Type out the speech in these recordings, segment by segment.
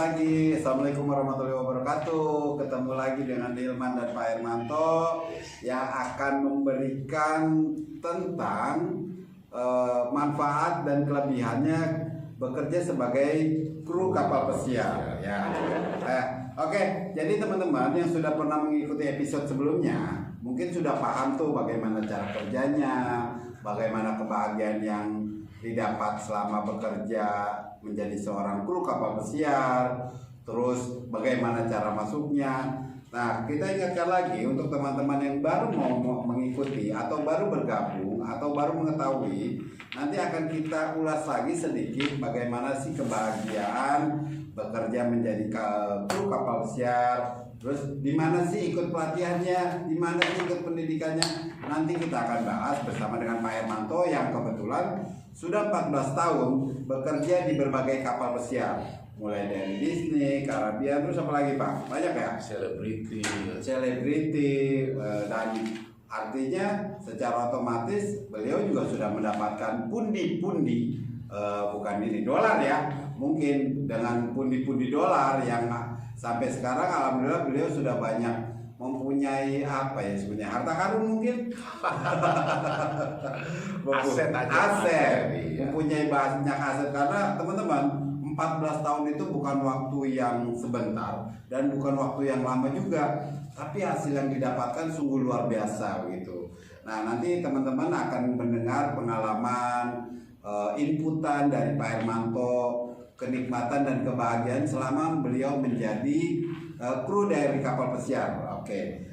lagi. Assalamualaikum warahmatullahi wabarakatuh. Ketemu lagi dengan Hilman dan Pak Hermanto yang akan memberikan tentang manfaat dan kelebihannya bekerja sebagai kru kapal pesiar. Ya. Oke, jadi teman-teman yang sudah pernah mengikuti episode sebelumnya mungkin sudah paham tuh bagaimana cara kerjanya, bagaimana kebahagiaan yang didapat selama bekerja menjadi seorang kru kapal pesiar, terus bagaimana cara masuknya. Nah, kita ingatkan lagi untuk teman-teman yang baru mau mengikuti atau baru bergabung atau baru mengetahui, nanti akan kita ulas lagi sedikit bagaimana sih kebahagiaan bekerja menjadi kru kapal pesiar. Terus di mana sih ikut pelatihannya, di mana sih ikut pendidikannya. Nanti kita akan bahas bersama dengan Pak Hermanto yang kebetulan sudah 14 tahun bekerja di berbagai kapal pesiar, mulai dari Disney, Caribbean, terus apa lagi Pak? Banyak ya? Selebriti, dan artinya secara otomatis beliau juga sudah mendapatkan pundi-pundi, bukan ini dolar ya, mungkin dengan pundi-pundi dolar yang sampai sekarang alhamdulillah beliau sudah banyak mempunyai apa ya sebenarnya, harta karun mungkin aset, iya. Mempunyai banyak aset karena teman-teman 14 tahun itu bukan waktu yang sebentar dan bukan waktu yang lama juga, tapi hasil yang didapatkan sungguh luar biasa begitu. Nah, nanti teman-teman akan mendengar pengalaman inputan dari Pak Hermanto, kenikmatan dan kebahagiaan selama beliau menjadi kru dari kapal pesiar. Oke,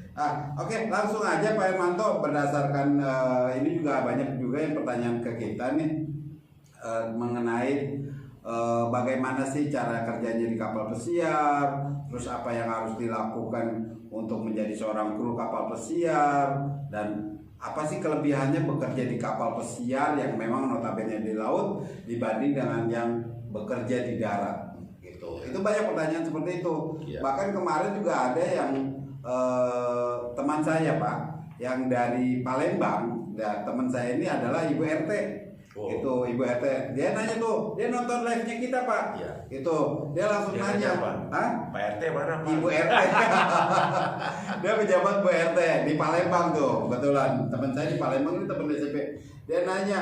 langsung aja Pak Hermanto, berdasarkan ini juga banyak juga yang pertanyaan ke kita nih mengenai bagaimana sih cara kerjanya di kapal pesiar, terus apa yang harus dilakukan untuk menjadi seorang kru kapal pesiar, dan apa sih kelebihannya bekerja di kapal pesiar yang memang notabene di laut dibanding dengan yang bekerja di darat gitu. Itu banyak pertanyaan seperti itu. Bahkan kemarin juga ada yang teman saya Pak yang dari Palembang, dan teman saya ini adalah Ibu RT. Itu Ibu RT, dia nanya tuh, dia nonton live-nya kita Pak. Itu dia langsung nanya, Pak RT mana Pak? Ibu RT. Dia pejabat Bu RT di Palembang tuh, kebetulan teman saya di Palembang ini teman SMP. Dia nanya,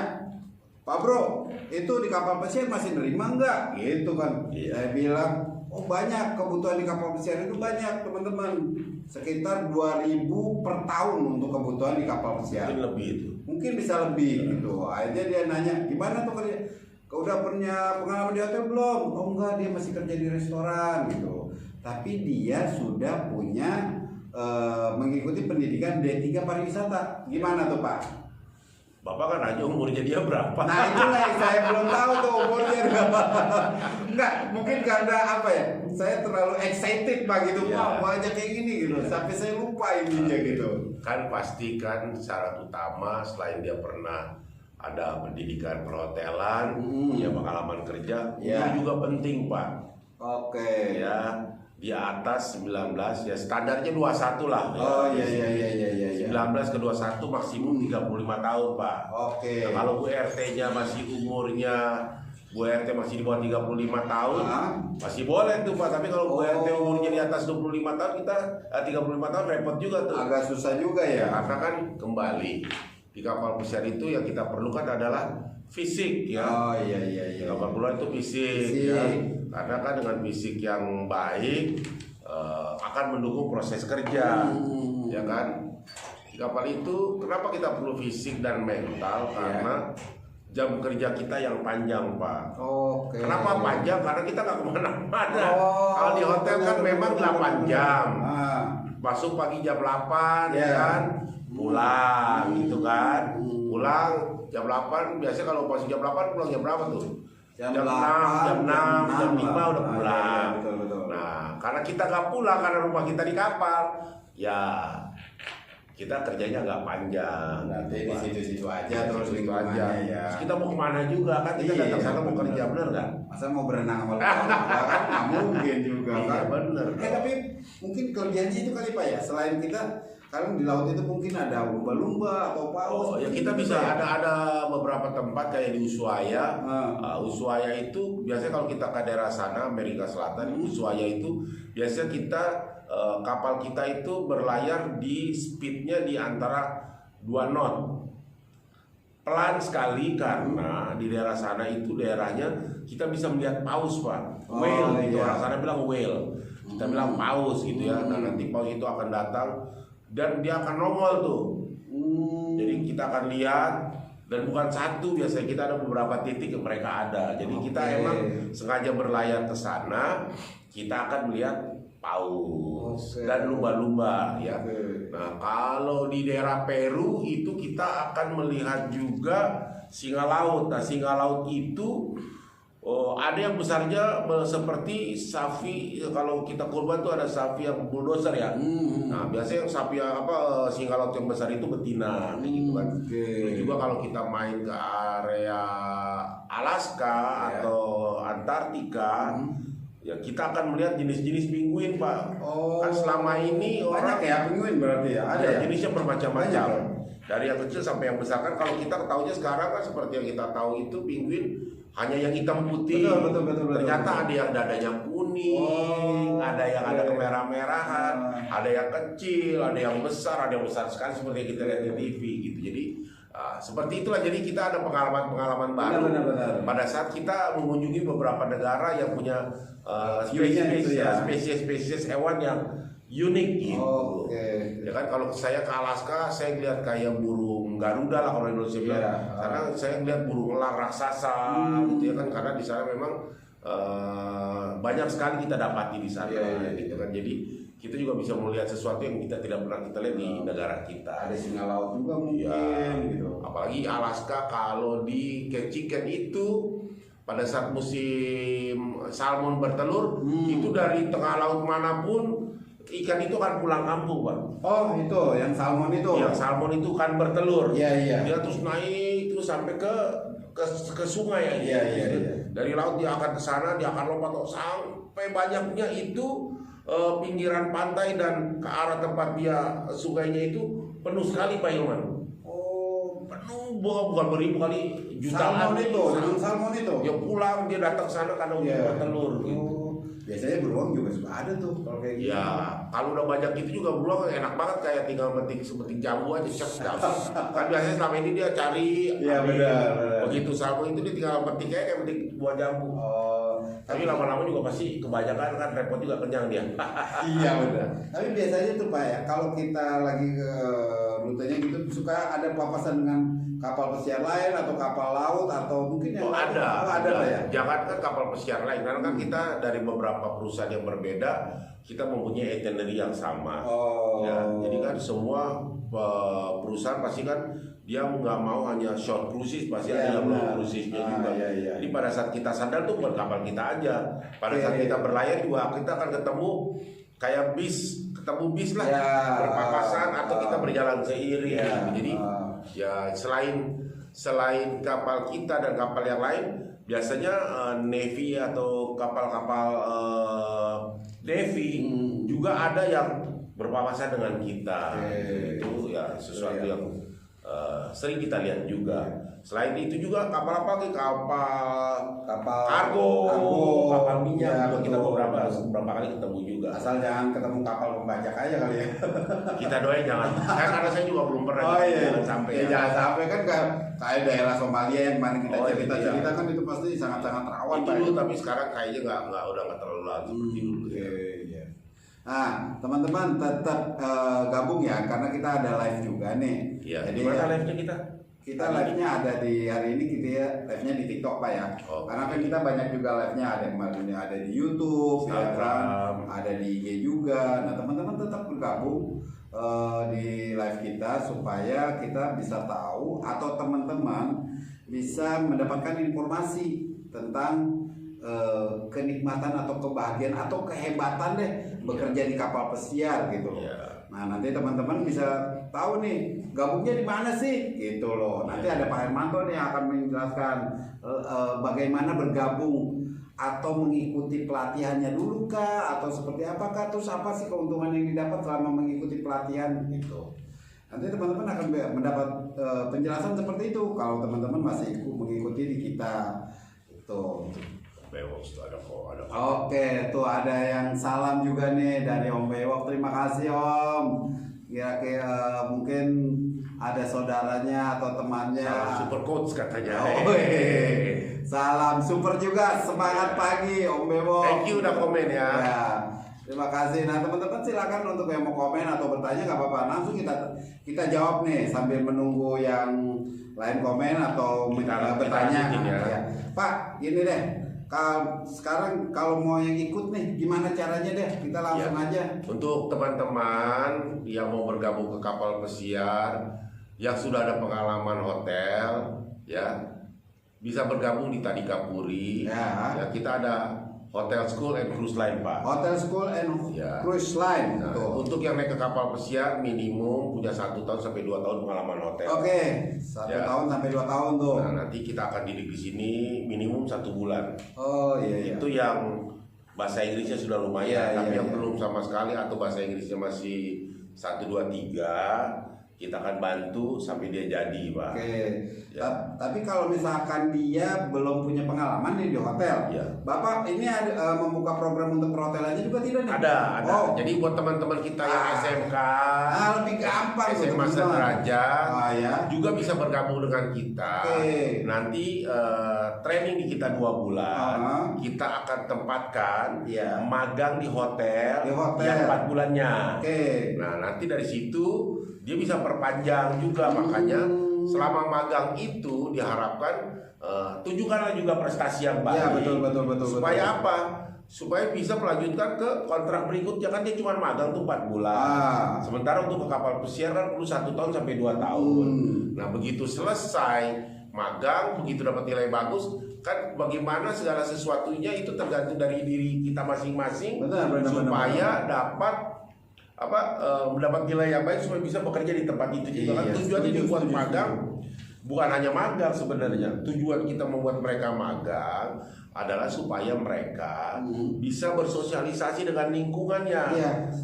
Pak Bro, itu di kapal pesiar masih nerima enggak? Gitu kan. Saya bilang, oh banyak, kebutuhan di kapal pesiar itu banyak teman-teman. Sekitar 2.000 per tahun untuk kebutuhan di kapal pesiar. Mungkin lebih itu. Mungkin bisa lebih gitu. Akhirnya dia nanya, gimana tuh kerja? Kau udah punya pengalaman di hotel belum? Oh enggak, dia masih kerja di restoran gitu. Tapi dia sudah punya mengikuti pendidikan D3 pariwisata. Gimana tuh Pak? Bapak kan aja umurnya dia berapa? Nah itulah yang saya belum tahu tuh umurnya berapa. Enggak, mungkin karena apa ya, saya terlalu excited Pak gitu, Wah banyak kayak gini gitu, sampai saya lupa ininya gitu. Kan pastikan syarat utama selain dia pernah ada pendidikan perhotelan, punya pengalaman kerja, itu juga penting Pak. Oke. Ya, di atas 19 ya standarnya 21 lah. Oh iya. 19 ke 21 maksimum 35 tahun Pak. Oke. Nah, kalau Bu RT-nya masih umurnya Bu RT masih di bawah 35 tahun, masih boleh tuh Pak. Tapi kalau Bu RT umurnya di atas 25 tahun, kita 35 tahun repot juga tuh. Agak susah juga ya. Karena kan kembali di kapal pesiar itu yang kita perlukan adalah fisik ya. Oh iya. Kapal pesiar itu fisik. Ya. Karena kan dengan fisik yang baik akan mendukung proses kerja, ya kan? Di kapal itu kenapa kita perlu fisik dan mental? Karena jam kerja kita yang panjang Pak. Kenapa panjang? Karena kita nggak kemana-mana. Kalau di hotel kan memang 8 jam. Masuk pagi jam 8 ya kan, pulang gitu kan. Pulang jam 8, biasanya kalau masuk jam 8 pulang jam berapa tuh? Jam 6, jam 5 udah pulang. Betul. Nah, karena kita nggak pulang karena rumah kita di kapal, ya kita kerjanya nggak panjang. Nanti di situ-situ aja terus gitu aja. Ya. Terus kita mau kemana juga kan? Kita datang sana mau kerja, bener nggak? Masa mau berenang sama kan nggak mungkin juga kan? Bener. Tapi mungkin kelebihannya itu kali Pak ya. Selain kita Kan di laut itu mungkin ada lumba-lumba atau paus. Oh ya, kita bisa ada beberapa tempat kayak di Ushuaia. Ushuaia itu biasanya kalau kita ke daerah sana Amerika Selatan, Ushuaia itu biasanya kita kapal kita itu berlayar di speednya di antara 2 knot. Pelan sekali karena di daerah sana itu daerahnya kita bisa melihat paus, Pak. Whale itu orang sana bilang whale. Kita bilang paus gitu ya. Nah, nanti paus itu akan datang dan dia akan nongol tuh. Jadi kita akan lihat, dan bukan satu, biasanya kita ada beberapa titik yang mereka ada. Jadi kita emang sengaja berlayar ke sana, kita akan melihat paus dan lumba-lumba ya. Nah, kalau di daerah Peru itu kita akan melihat juga singa laut. Nah, singa laut itu ada yang besarnya seperti sapi. Kalau kita kurban tuh ada sapi yang bulldozer ya. Nah, biasanya yang sapi singa laut yang besar itu betina, gitu kan. Terus juga kalau kita main ke area Alaska atau Antartika, ya kita akan melihat jenis-jenis penguin, Pak. Kan selama ini Banyak ya penguin berarti ya? Ada ya? Jenisnya bermacam-macam. Dari yang kecil sampai yang besar. Kan kalau kita ketahuinya sekarang kan seperti yang kita tahu itu penguin hanya yang hitam putih. Betul. Ternyata ada yang dadanya kuning, ada yang ada kemerah-merahan, ada yang kecil, ada yang besar sekali seperti yang kita lihat di TV gitu. Jadi seperti itulah. Jadi kita ada pengalaman-pengalaman baru pada saat kita mengunjungi beberapa negara yang punya spesies hewan yang unik gitu. Ya kan, kalau saya ke Alaska, saya lihat kayak burung Garuda lah kalau Indonesia bilang. Karena saya lihat burung elang raksasa gitu ya kan, karena di sana memang banyak sekali kita dapati di sana gitu kan. Jadi kita juga bisa melihat sesuatu yang kita tidak pernah kita lihat di negara kita. Ada singa laut juga mungkin gitu. Apalagi Alaska, kalau di Ketchikan itu pada saat musim salmon bertelur, itu dari tengah laut manapun ikan itu akan pulang kampung, Pak. Oh, itu yang salmon itu. Yang salmon itu kan bertelur. Iya. Dia terus naik terus sampai ke sungai ya. Iya. Dari laut dia akan ke sana, dia akan lompat sampai banyaknya itu pinggiran pantai dan ke arah tempat dia sungainya itu penuh sekali, Pak Ilman. Oh, Penuh, bukan beribu kali, jutaan salmon itu. Dia pulang, dia datang ke sana karena udah bertelur gitu. Biasanya beruang juga suka ada tuh kalau kayak gitu. Ya, kalau udah banyak itu juga beruang enak banget, kayak tinggal semetik jambu aja kan biasanya selama ini dia cari. Iya, benar. Begitu salmon itu dia tinggal petik kayak metik buah jambu. Tapi lama-lama juga pasti kebanyakan kan repot juga, kenyang dia. Iya, benar. Tapi biasanya tuh Pak ya, kalau kita lagi ke rutenya gitu suka ada papasan dengan kapal pesiar lain atau kapal laut atau mungkin yang ada Pak ya. Jangan kan kapal pesiar lain, karena kan kita dari beberapa perusahaan yang berbeda, kita mempunyai itinerary yang sama. Ya, jadi kan semua perusahaan pasti kan dia nggak mau hanya short cruises, pasti ada yang long cruisesnya juga. Jadi pada saat kita sandal tuh bukan kapal kita aja, pada saat kita berlayar juga kita akan ketemu kayak bis lah, berpapasan atau kita berjalan seiring. Jadi ya selain kapal kita dan kapal yang lain, biasanya Navy atau kapal-kapal Navy juga ada yang berpapasan dengan kita. Itu ya sesuatu yang sering kita lihat juga. Selain itu juga kapal apa lagi? Kapal kargo, kapal minyak juga kita beberapa kali ketemu juga. Asal jangan ketemu kapal pembajak aja kali ya. Kita doain jangan. Karena saya juga belum pernah. Jangan sampai. Jangan sampai kan kayak daerah Somalia yang mana kita cerita kan itu pasti sangat-sangat rawan. Itu dulu, tapi sekarang kayaknya udah nggak terlalu lagi seperti dulu. Nah, teman-teman tetap gabung ya, karena kita ada live juga nih. Iya. Jadi mana live-nya kita? Kita live-nya ada di hari ini, kita live-nya di TikTok Pak ya. Karena kan kita banyak juga live-nya, ada di YouTube, ya kan, ada di IG juga. Nah, teman-teman tetap bergabung di live kita supaya kita bisa tahu atau teman-teman bisa mendapatkan informasi tentang kenikmatan atau kebahagiaan atau kehebatan deh bekerja di kapal pesiar gitu. Nah, nanti teman-teman bisa tahu nih gabungnya di mana sih, gitu loh. Nanti ada Pak Hermanto nih yang akan menjelaskan bagaimana bergabung atau mengikuti pelatihannya dulu kah, atau seperti apakah, terus apa sih keuntungan yang didapat selama mengikuti pelatihan gitu. Nanti teman-teman akan mendapat penjelasan seperti itu kalau teman-teman masih mengikuti di kita itu. Bewok itu ada kok, ada. Oke, tuh ada yang salam juga nih dari Om Bewok. Terima kasih Om. Kira-kira mungkin ada saudaranya atau temannya. Salam super coach katanya. Salam super juga, semangat pagi Om Bewok. Thank you udah komen ya. Terima kasih. Nah teman-teman silakan untuk yang mau komen atau bertanya nggak apa-apa. Langsung kita jawab nih sambil menunggu yang lain komen atau bertanya. Ya. Pak, gini deh. Sekarang kalau mau yang ikut nih, gimana caranya deh? Kita langsung aja. Untuk teman-teman yang mau bergabung ke kapal pesiar, yang sudah ada pengalaman hotel, ya bisa bergabung di Tadika Puri. Ya kita ada Hotel School and Cruise Line, Pak. Hotel School and Cruise Line. Nah, untuk yang naik ke kapal pesiar minimum punya 1 tahun sampai 2 tahun pengalaman hotel. Oke, 1 tahun sampai 2 tahun tuh. Nah, nanti kita akan didik di sini minimum 1 bulan. Oh iya. Itu yang bahasa Inggrisnya sudah lumayan, tapi yang belum sama sekali atau bahasa Inggrisnya masih 1, 2, 3, kita akan bantu sampai dia jadi, Pak. Oke. Tapi kalau misalkan dia belum punya pengalaman nih di hotel, Bapak ini ada membuka program untuk perhotelannya juga tidak nih? Ada. Jadi buat teman-teman kita yang SMK, lebih gampang SMA sederajat, juga bisa bergabung dengan kita. Nanti training di kita 2 bulan, kita akan tempatkan magang di hotel yang 4 bulannya. Nah, nanti dari situ dia bisa perpanjang juga, makanya selama magang itu diharapkan tunjukkanlah juga prestasi yang baik. Betul. Supaya apa? Supaya bisa melanjutkan ke kontrak berikutnya, kan dia cuma magang tuh 4 bulan. Sementara untuk ke kapal pesiar kan perlu 1 tahun sampai 2 tahun. Nah begitu selesai magang, begitu dapat nilai bagus, kan bagaimana segala sesuatunya itu tergantung dari diri kita masing-masing, supaya dapat mendapat nilai yang baik supaya bisa bekerja di tempat itu juga. Kan tujuannya dibuat magang bukan hanya magang sebenarnya. Tujuan kita membuat mereka magang adalah supaya mereka bisa bersosialisasi dengan lingkungannya,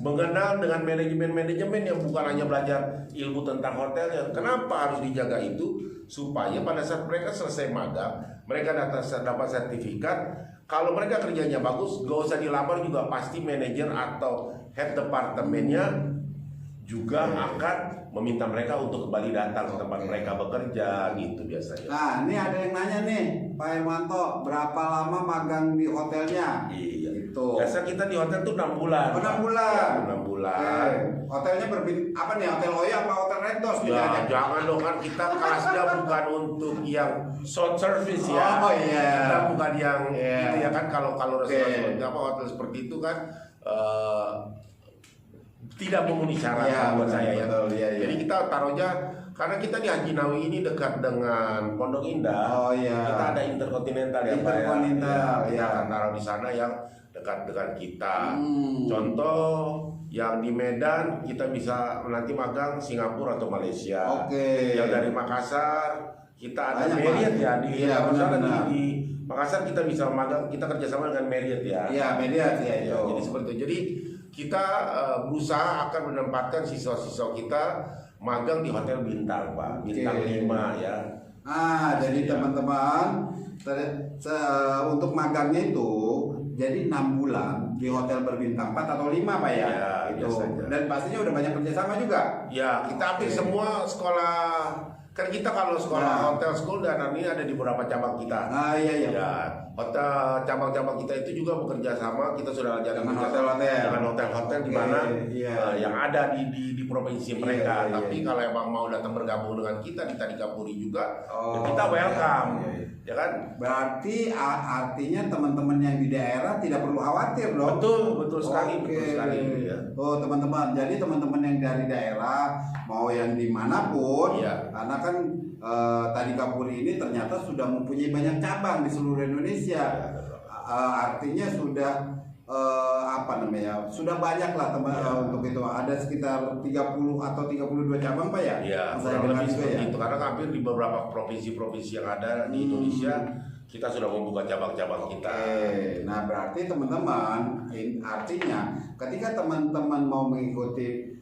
mengenal dengan manajemen yang bukan hanya belajar ilmu tentang hotelnya. Kenapa harus dijaga itu? Supaya pada saat mereka selesai magang, mereka dapat sertifikat. Kalau mereka kerjanya bagus, gak usah dilamar juga, pasti manajer atau head departemennya juga akan meminta mereka untuk kembali datang ke tempat mereka bekerja gitu biasanya. Nah, ini ada yang nanya nih, Pak Hermanto, berapa lama magang di hotelnya? Iya. Gitu. Biasa kita di hotel tuh 6 bulan. 6 bulan. Ya, 6 bulan. Hotelnya apa nih? Hotel Oya apa Hotel Rentos? Ya, jangan dong, kan kita kelasnya bukan untuk yang short service ya. Oh iya. Kita bukan yang itu ya kan, kalau restoran hotel seperti itu kan tidak memenuhi syarat buat saya ya. Jadi kita taruhnya, karena kita di Haji Nawi ini dekat dengan Pondok Indah. Kita ada Intercontinental ya Pak ya. Kita akan taruh di sana yang dekat dengan kita. Contoh yang di Medan kita bisa nanti magang Singapura atau Malaysia. Yang dari Makassar kita ada Marriott ya di di Makassar kita bisa magang, kita kerjasama dengan Marriott ya. Iya Marriott ya. Jadi seperti itu. Jadi kita berusaha akan menempatkan siswa-siswa kita magang di hotel bintang, Pak. Bintang 5 ya. Jadi teman-teman untuk magangnya itu jadi 6 bulan di hotel berbintang 4 atau 5 Pak ya? Itu. Dan pastinya udah banyak kerjasama juga. Ya, kita hampir semua sekolah. Kan kita kalau sekolah hotel school dan ini ada di beberapa cabang kita. Ya, hotel cabang-cabang kita itu juga bekerja sama. Kita sudah jalan dengan hotel-hotel di mana yang ada di provinsi mereka. Tapi kalau emang mau datang bergabung dengan kita di Tadika Puri juga, ya kita welcome. Ya kan? Berarti artinya teman-teman yang di daerah tidak perlu khawatir dong. Betul sekali. Ya. Oh teman-teman, jadi teman-teman yang dari daerah mau yang dimanapun, karena kan Tadika Puri ini ternyata sudah mempunyai banyak cabang di seluruh Indonesia. Artinya sudah apa namanya, sudah banyak lah teman untuk itu, ada sekitar 30 atau 32 cabang Pak ya? Iya, Saya kurang dengar lebih juga seperti ya. itu, karena hampir di beberapa provinsi-provinsi yang ada di Indonesia kita sudah membuka cabang-cabang kita. Nah berarti teman-teman, artinya ketika teman-teman mau mengikuti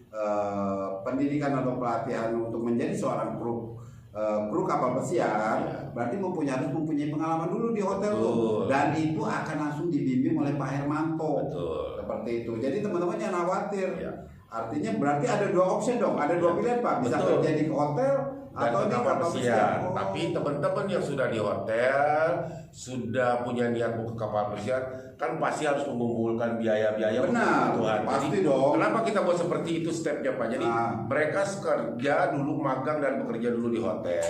pendidikan atau pelatihan untuk menjadi seorang kru kapal pesiar, berarti harus mempunyai pengalaman dulu di hotel tuh, dan itu akan langsung dibimbing oleh Pak Hermanto. Betul. Seperti itu. Jadi teman-teman jangan khawatir. Ya. Artinya berarti ada dua opsi dong, ada dua pilihan Pak, bisa Betul. kerja di hotel Dan atau ke di kapal pesiar. Oh. Tapi teman-teman yang sudah di hotel, sudah punya niat mau ke kapal pesiar, kan pasti harus mengumpulkan biaya-biaya untuk Benar, kebutuhan. pasti Jadi, dong. kenapa kita buat seperti itu stepnya Pak? Jadi mereka kerja dulu, magang dan bekerja dulu di hotel,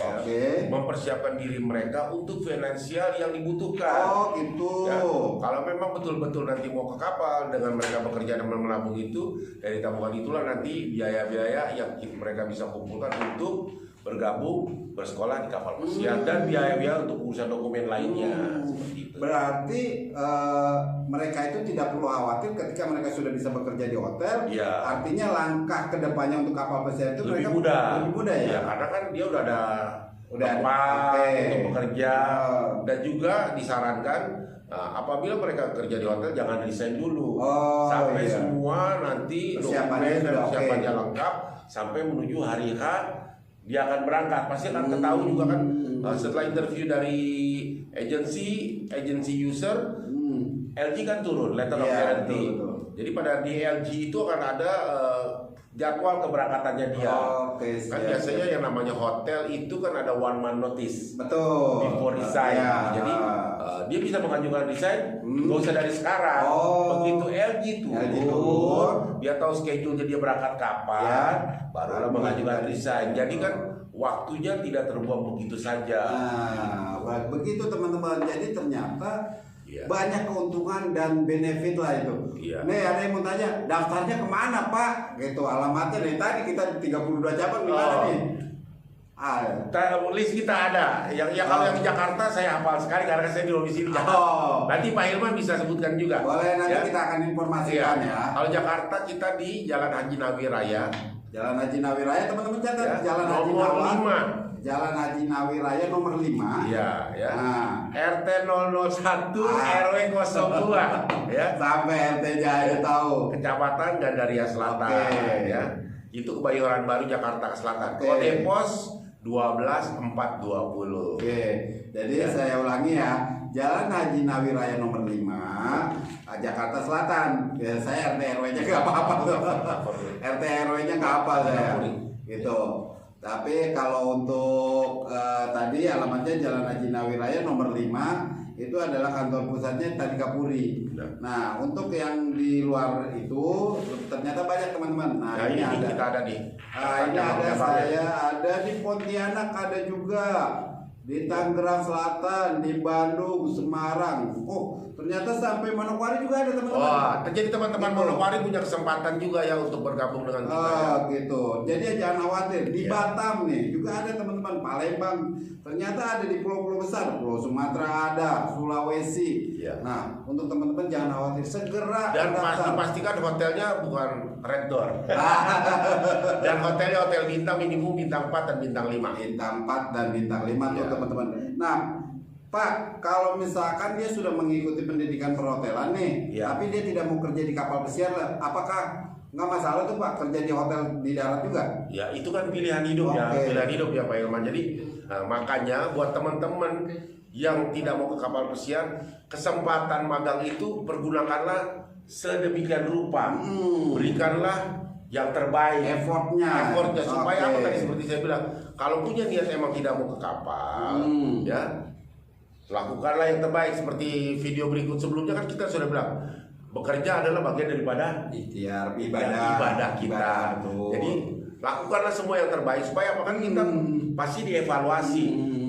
mempersiapkan diri mereka untuk finansial yang dibutuhkan. Oh gitu. Ya, kalau memang betul-betul nanti mau ke kapal dengan mereka bekerja dan menabung itu, dari tabungan itulah nanti biaya-biaya yang mereka bisa kumpulkan untuk bergabung bersekolah di kapal pesiar dan biaya-biaya untuk urusan dokumen lainnya. Seperti itu. Berarti mereka itu tidak perlu khawatir ketika mereka sudah bisa bekerja di hotel. Ya. Artinya langkah kedepannya untuk kapal pesiar itu Lebih mereka mudah. lebih mudah ya. Ya, karena kan dia udah ada Udah ada, tempat oke. untuk bekerja dan juga disarankan apabila mereka kerja di hotel jangan resign dulu sampai iya. semua nanti Persiapannya dokumen dan sudah persiapannya oke. lengkap sampai menuju hari H dia akan berangkat. Pasti akan ketahui juga kan setelah interview dari agensi user, LG kan turun letter of Iya, guarantee. betul. Jadi pada di LG itu akan ada jadwal keberangkatannya dia. Oke, Kan siap, biasanya siap. yang namanya hotel itu kan ada one man notice Betul. before resign. Ya. Jadi dia bisa mengajukan resign nggak usah dari sekarang. Begitu LG turun, dia tahu schedule dia berangkat kapan, barulah mengajukan resign. Jadi kan waktunya tidak terbuang begitu saja. Nah, begitu teman-teman. Jadi ternyata banyak keuntungan dan benefit lah itu. Nih ada yang mau tanya, daftarnya kemana Pak? Gitu, alamatnya dari tadi kita 32 cabang di mana nih? List kita ada. Kalau yang di Jakarta saya hafal sekali karena saya di domisili Jakarta. Nanti Pak Hilman bisa sebutkan juga. Boleh, nanti kita akan informasikan ya. Kalau Jakarta kita di Jalan Haji Nawi Raya. Jalan Haji Nawi Raya teman-teman catat. Jalan Haji Nomor Nawi 5. Jalan Haji Nawi Raya nomor 5. Iya, ya. RT 001 RW 02 ya. Sampai RT-nya aja tahu. Kecamatan Gandaria Selatan ya. Itu Kebayoran Baru Jakarta Selatan. Kode pos 12420. Jadi saya ulangi ya. Jalan Haji Nawi Raya nomor 5, Jakarta Selatan. Ya, saya RT RW-nya nggak apa-apa tuh. RT RW-nya nggak apa saya. Gitu. Tapi kalau untuk tadi alamatnya Jalan Haji Nawi Raya nomor 5 itu adalah kantor pusatnya tadi Kapuri. Nah, untuk yang di luar itu ternyata banyak teman-teman. Nah, ini ada. Kita ada nih. Ini ada saya ada di Pontianak, ada juga di Tangerang Selatan, di Bandung, Semarang. Oh, ternyata sampai Manokwari juga ada teman-teman. Wah, jadi teman-teman Manokwari punya kesempatan juga ya untuk bergabung dengan kita. Gitu. Jadi jangan khawatir. Di Batam nih juga ada teman-teman. Palembang. Ternyata ada di pulau-pulau besar. Pulau Sumatera ada, Sulawesi. Nah, untuk teman-teman jangan khawatir. Segera dan mendaftar. pastikan hotelnya bukan red door. Dan hotelnya hotel bintang minimum bintang 4 dan bintang 5. Bintang 4 dan bintang 5 tuh teman-teman. Nah, Pak, kalau misalkan dia sudah mengikuti pendidikan perhotelan nih, tapi dia tidak mau kerja di kapal pesiar, apakah nggak masalah tuh Pak kerja di hotel di darat juga? Ya, itu kan pilihan hidup ya, pilihan hidup ya Pak Ilman. Jadi makanya buat teman-teman yang tidak mau ke kapal pesiar, kesempatan magang itu pergunakanlah sedemikian rupa. Berikanlah yang terbaik, effortnya supaya apa tadi seperti saya bilang, kalau punya niat emang tidak mau ke kapal, ya lakukanlah yang terbaik. Seperti video berikut sebelumnya kan kita sudah bilang, bekerja adalah bagian daripada ikhtiar ibadah kita. Jadi lakukanlah semua yang terbaik supaya apa kan kita pasti dievaluasi.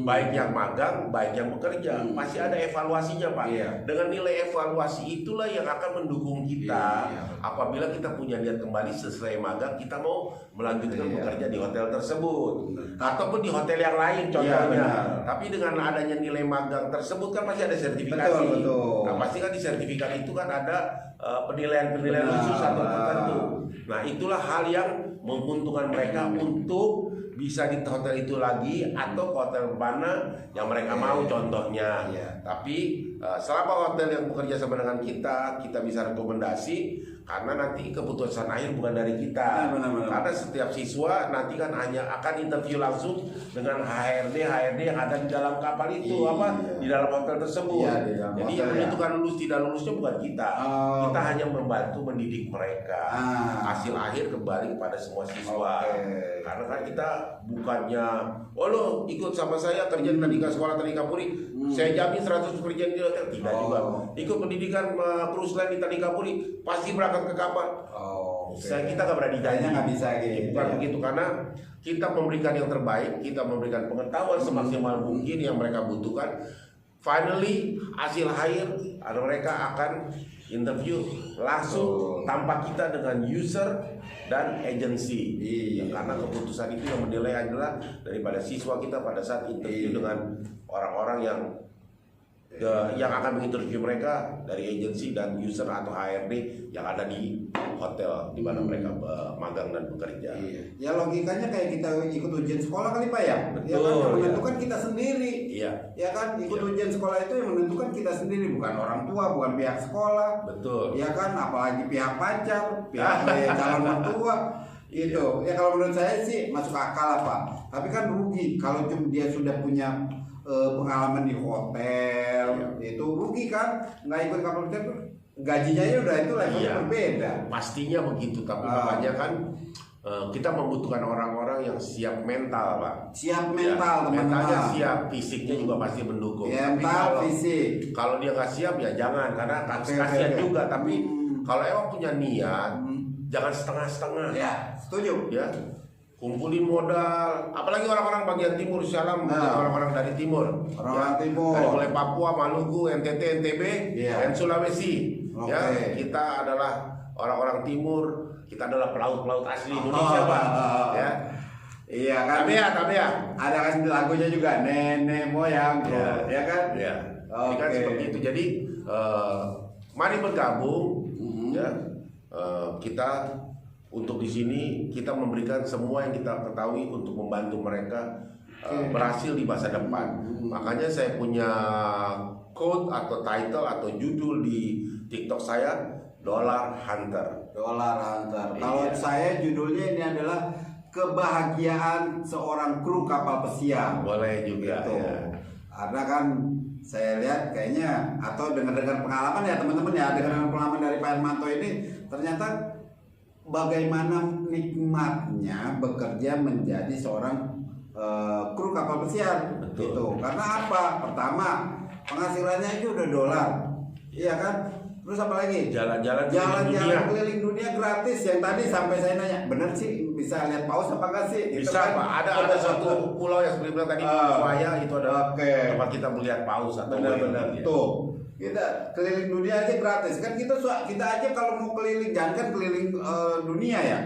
baik yang magang, baik yang bekerja, pasti ada evaluasinya Pak. Iya. Dengan nilai evaluasi itulah yang akan mendukung kita. Iya. Apabila kita punya niat kembali sesuai magang, kita mau melanjutkan Iya. bekerja di hotel tersebut, Benar. ataupun di hotel yang lain Iya, contohnya. benar. Tapi dengan adanya nilai magang tersebut kan pasti ada sertifikasi. Betul. Nah pasti kan di sertifikat itu kan ada penilaian-penilaian Benar. khusus atau tertentu. Nah itulah hal yang menguntungkan mereka untuk bisa di hotel itu lagi atau ke hotel mana yang mereka mau contohnya. Iya. Tapi selama hotel yang bekerja sama dengan kita bisa rekomendasi karena nanti keputusan akhir bukan dari kita. Benar. Karena setiap siswa nanti kan hanya akan interview langsung dengan HRD yang ada di dalam kapal itu Iya. di dalam hotel tersebut. Iya, di dalam Jadi hotel, yang ya. menentukan lulus tidak lulusnya bukan kita. Oh. Kita hanya membantu mendidik mereka. Hasil akhir kembali kepada semua siswa. Oke. Karena kan kita bukannya, oh lo ikut sama saya kerja di Tadika Sekolah Tadika Puri, saya jamin 100 kerjaan di hotel. Tidak juga. Ikut pendidikan cruise line di Tadika Puri, pasti berangkat ke kapal. Oke. Kita nggak berani Kayaknya nggak bisa gitu. Bukan begitu, karena kita memberikan yang terbaik, kita memberikan pengetahuan semaksimal mungkin yang mereka butuhkan. Finally, hasil akhir mereka akan interview langsung tanpa kita dengan user dan agensi. Iya. Karena keputusan itu yang menilai adalah daripada siswa kita pada saat interview dengan orang-orang yang akan menginterview mereka dari agensi dan user atau HRD yang ada di hotel di mana mereka magang dan bekerja. Iya. Ya logikanya kayak kita ikut ujian sekolah kali Pak ya. Betul, Ya kan yang iya. menentukan kita sendiri. Iya. Ya kan ikut Iya. ujian sekolah itu yang menentukan kita sendiri, bukan orang tua, bukan pihak sekolah. Betul. Ya kan, apalagi pihak pacar, pihak calon mertua. Gitu. Ya kalau menurut saya sih masuk akal lah Pak. Tapi kan rugi kalau cuma dia sudah punya pengalaman di hotel, itu rugi kan, nggak ikut kapal pesiar, gajinya ya udah itu levelnya berbeda. Pastinya begitu, tapi makanya kan kita membutuhkan orang-orang yang siap mental, Pak. Siap mental, teman-teman. Mentalnya siap, fisiknya juga pasti mendukung. Tapi Mental, fisik. kalau dia nggak siap ya jangan, karena kasihan juga. Tapi kalau emang punya niat, jangan setengah-setengah. Ya, setuju. Ya, kumpulin modal, apalagi orang-orang bagian timur, salam orang-orang dari timur, Orang timur, dari mulai Papua, Maluku, NTT, NTB, dan Sulawesi. Ya, kita adalah orang-orang timur, kita adalah pelaut-pelaut asli Indonesia, Pak. Ya, iya kan? Tapi ya, ada kan lagunya juga nenek moyang, ya kan? Ya, ini kan seperti itu. Jadi, mari bergabung, ya, kita. Untuk di sini kita memberikan semua yang kita ketahui untuk membantu mereka berhasil di masa depan. Makanya saya punya quote atau title atau judul di TikTok saya, Dollar Hunter. Dollar Hunter. Kalau saya judulnya ini adalah kebahagiaan seorang kru kapal pesiar. Boleh juga. Gitu. Ya. Karena kan saya lihat kayaknya atau dengar pengalaman ya teman-teman ya, dengan pengalaman dari Pak Hermanto ini ternyata bagaimana nikmatnya bekerja menjadi seorang kru kapal pesiar. Betul. Gitu. Karena apa? Pertama, penghasilannya itu udah dolar, iya kan? Terus apa lagi? Jalan-jalan keliling dunia gratis. Yang tadi sampai saya nanya, bener sih bisa lihat paus apa enggak sih? Gitu bisa, kan? Pak. Ada satu pulau yang seperti bilang tadi, Buaya, itu adalah tempat kita melihat paus atau benar-benar. Tuh, kita keliling dunia aja gratis kan. Kita aja kalau mau keliling, jangan kan keliling dunia ya,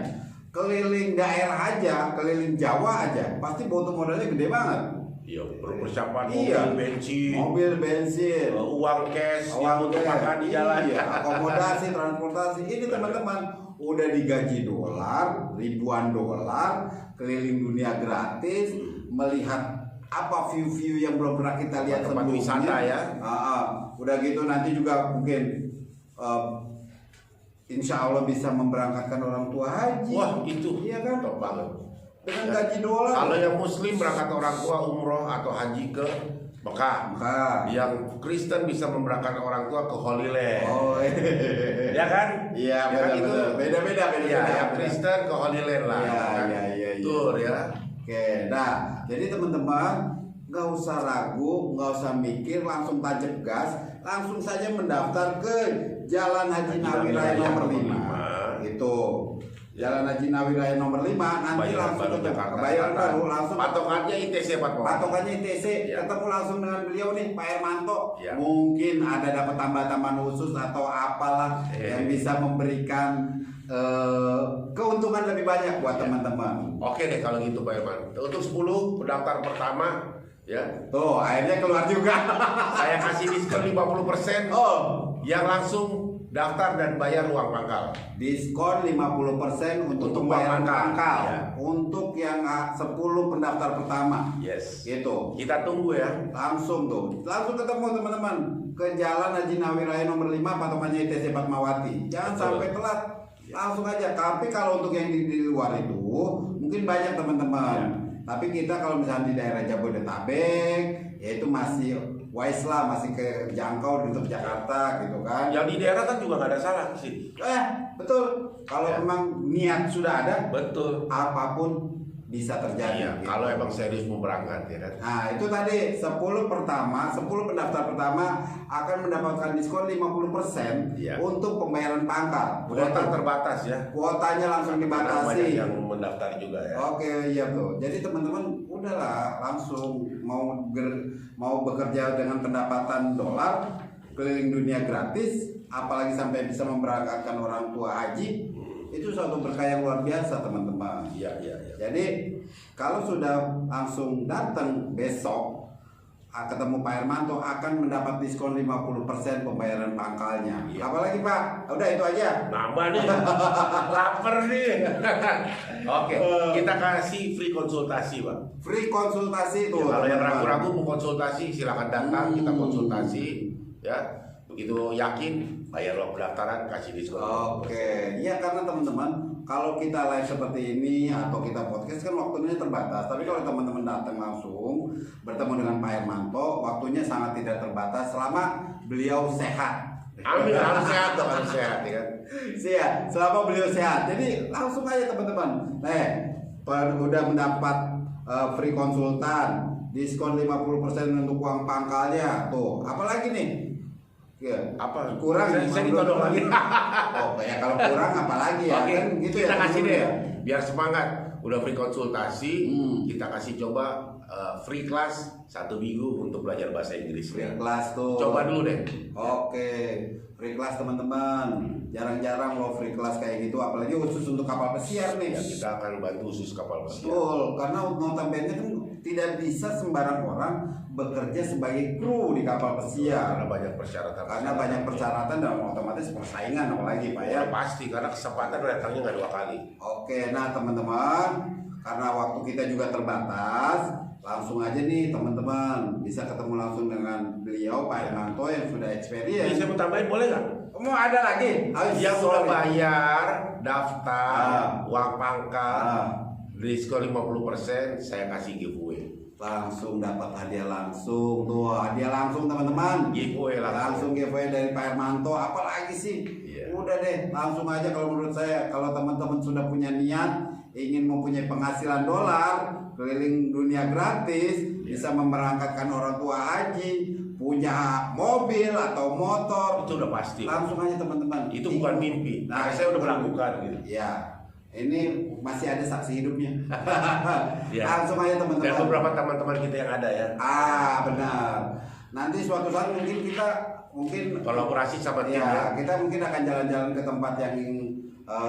keliling daerah aja, keliling Jawa aja, pasti butuh modalnya gede banget. Iya, persiapan mobil bensin, uang cash, untuk makan di jalan, akomodasi, transportasi. Ini teman-teman udah digaji dolar, ribuan dolar, keliling dunia gratis, melihat apa view-view yang belum pernah kita lihat tempat sebelumnya. Wisata ya. Udah gitu nanti juga mungkin insya Allah bisa memberangkatkan orang tua haji. Wah, itu iya kan? top banget. Dengan gaji dolar. Kalau yang Muslim berangkat orang tua umroh atau haji ke Mekah. Yang Kristen bisa memberangkatkan orang tua ke Holy Land. Oh, ya kan? Iya, ya kan itu beda-beda. Ya, yang Kristen ke Holy Land lah. Iya. Tur ya. Oke, nah jadi teman-teman nggak usah ragu, nggak usah mikir, langsung tancap gas, langsung saja mendaftar ke Jalan Haji Nawi Raya nomor 5. Itu Jalan Haji Nawi Raya nomor 5 nanti Kebayoran langsung Baru, ketemu Jakarta Kebayoran Selatan. Baru langsung Patokannya ITC Pak Mawati. patokannya ITC, Ya. ketemu langsung dengan beliau nih Pak Hermanto. Ya. Mungkin ada dapat tambahan khusus atau apalah yang bisa memberikan keuntungan lebih banyak buat teman-teman. Oke deh kalau gitu Pak Herman. Untuk 10 pendaftar pertama ya, Tuh akhirnya keluar juga. saya kasih diskon 50% Oh, yang langsung daftar dan bayar uang pangkal. diskon 50% untuk Untuk pembayaran pangkal. pangkal Ya. untuk yang 10 pendaftar pertama. Yes. Gitu. Kita tunggu ya. Langsung ketemu teman-teman ke Jalan Haji Nawi Raya nomor 5 patokannya ITC Fatmawati. Jangan Betul. sampai telat, langsung aja. Tapi kalau untuk yang di luar itu mungkin banyak teman-teman. Ya. Tapi kita kalau misalnya di daerah Jabodetabek, ya itu masih wise lah, masih kejangkau untuk Jakarta gitu kan. Yang di daerah kan juga nggak ada salah sih. Betul. Kalau Ya. memang niat sudah ada, Betul. apapun bisa terjadi. Iya. gitu. Kalau emang serius mau berangkat ya kan. Nah itu tadi 10 pendaftar pertama akan mendapatkan diskon 50% Iya. untuk pembayaran pangkal. Udah Kuota tuh, terbatas ya. kuotanya langsung Karena banyak dibatasi. yang mendaftar juga ya. Oke iya tuh. Jadi teman-teman udahlah langsung mau bekerja dengan pendapatan dolar keliling dunia gratis, apalagi sampai bisa memberangkatkan orang tua haji. Itu suatu berkah yang luar biasa teman-teman. Iya, iya, iya. Jadi kalau sudah langsung datang besok ketemu Pak Hermanto akan mendapat diskon 50% pembayaran pangkalnya. Iya. Apalagi Pak? Udah itu aja. Nambah nih. Lapar nih. Oke, kita kasih free konsultasi, Pak. Free konsultasi Ya, tuh. kalau yang teman-teman. ragu-ragu mau konsultasi silakan datang, kita konsultasi ya. Begitu yakin bayar uang pendaftaran kasih diskon. Oke, iya karena teman-teman kalau kita live seperti ini atau kita podcast kan waktunya terbatas. Tapi kalau teman-teman datang langsung bertemu dengan Pak Hermanto, waktunya sangat tidak terbatas selama beliau sehat. Amin, harus sehat dong, harus sehat ya kan. Siap, selama beliau sehat. Jadi langsung aja teman-teman. Udah mendapat free konsultan, diskon 50% untuk uang pangkalnya. Tuh, apalagi nih? Ya, Apa? kurang Saya ditodong lagi. Oh, ya kalau kurang apalagi ya? Oke, Kan gitu kita ya. kasih teman-teman deh, ya. biar semangat. Udah free konsultasi, Hmm. kita kasih coba free class 1 minggu untuk belajar bahasa Inggris Free ya. class tuh. Coba dulu deh. Oke, free class teman-teman. Jarang-jarang loh free class kayak gitu, apalagi khusus untuk kapal pesiar nih. Ya, kita akan bantu khusus kapal pesiar. Betul, karena notabene kan tidak bisa sembarang orang bekerja sebagai kru di kapal pesiar. Karena banyak persyaratan. Karena banyak persyaratan dan otomatis persaingan apalagi Pak ya. Ya pasti, karena kesempatan datangnya nggak 2 kali. Oke, nah teman-teman, karena waktu kita juga terbatas, langsung aja nih teman-teman bisa ketemu langsung dengan beliau Pak Hermanto yang sudah Ini experience. saya mau tambahin boleh nggak? Mau ada lagi? Yang sorry. udah bayar, daftar, uang pangkal, Ah. diskon 50%, saya kasih giveaway. Langsung dapat hadiah langsung tuh, hadiah langsung teman-teman. Giveaway Langsung giveaway dari Pak Hermanto, apalagi sih? Iya. Udah deh, langsung aja kalau menurut saya. Kalau teman-teman sudah punya niat ingin mempunyai penghasilan dolar, keliling dunia gratis, bisa memberangkatkan orang tua haji, punya mobil atau motor, Itu udah pasti. langsung aja teman-teman. Itu bukan mimpi. Nah, saya udah melakukan gitu. Ya, ini masih ada saksi hidupnya. Ya. Langsung aja Dan teman-teman. beberapa teman-teman kita yang ada ya. Benar. Nanti suatu saat mungkin kita Kolaborasi sama tim ya, ya. kita mungkin akan jalan-jalan ke tempat yang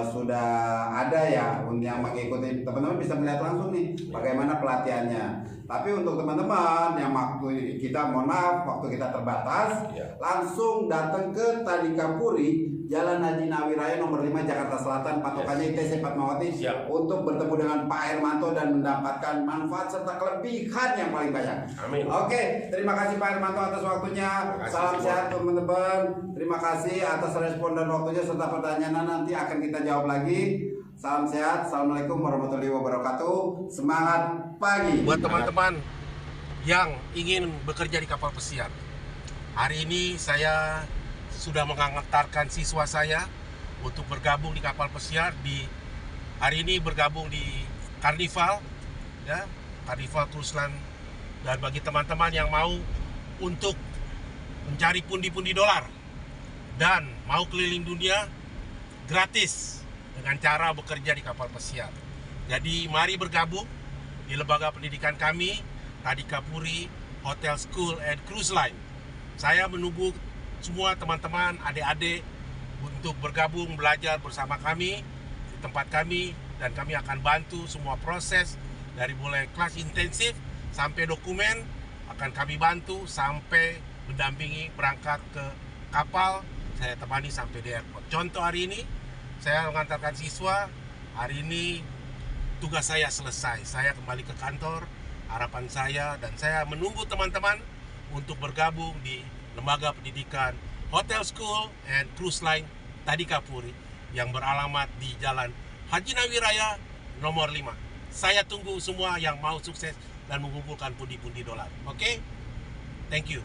sudah ada ya, yang mengikuti. Teman-teman bisa melihat langsung nih bagaimana pelatihannya. Tapi untuk teman-teman yang waktu kita, mohon maaf, waktu kita terbatas, Ya. langsung datang ke Tadikapuri, Jalan Haji Nawi Raya nomor 5 Jakarta Selatan, patokannya ITC Fatmawati, Siap. untuk bertemu dengan Pak Hermanto dan mendapatkan manfaat serta kelebihan yang paling banyak. Amin. Oke, terima kasih Pak Hermanto atas waktunya. Terima kasih Salam semua. sehat teman-teman. Terima kasih atas respon dan waktunya serta pertanyaan nanti akan kita jawab lagi. Salam sehat. Assalamualaikum warahmatullahi wabarakatuh. Semangat pagi. Buat teman-teman yang ingin bekerja di kapal pesiar, hari ini saya sudah mengantarkan siswa saya untuk bergabung di kapal pesiar. Hari ini bergabung di Carnival ya, Carnival Cruise Line. Dan bagi teman-teman yang mau untuk mencari pundi-pundi dolar dan mau keliling dunia gratis, dengan cara bekerja di kapal pesiar. Jadi mari bergabung di lembaga pendidikan kami, Tadika Puri Hotel School and Cruise Line. Saya menunggu semua teman-teman, adik-adik untuk bergabung belajar bersama kami di tempat kami, dan kami akan bantu semua proses dari mulai kelas intensif sampai dokumen akan kami bantu sampai mendampingi berangkat ke kapal. Saya temani sampai di airport. Contoh hari ini saya mengantarkan siswa. Hari ini tugas saya selesai. Saya kembali ke kantor. Harapan saya dan saya menunggu teman-teman untuk bergabung di lembaga pendidikan Hotel School and Cruise Line Tadika Puri yang beralamat di Jalan Haji Nawi Raya nomor 5. Saya tunggu semua yang mau sukses dan mengumpulkan pundi-pundi dolar. Oke? Thank you.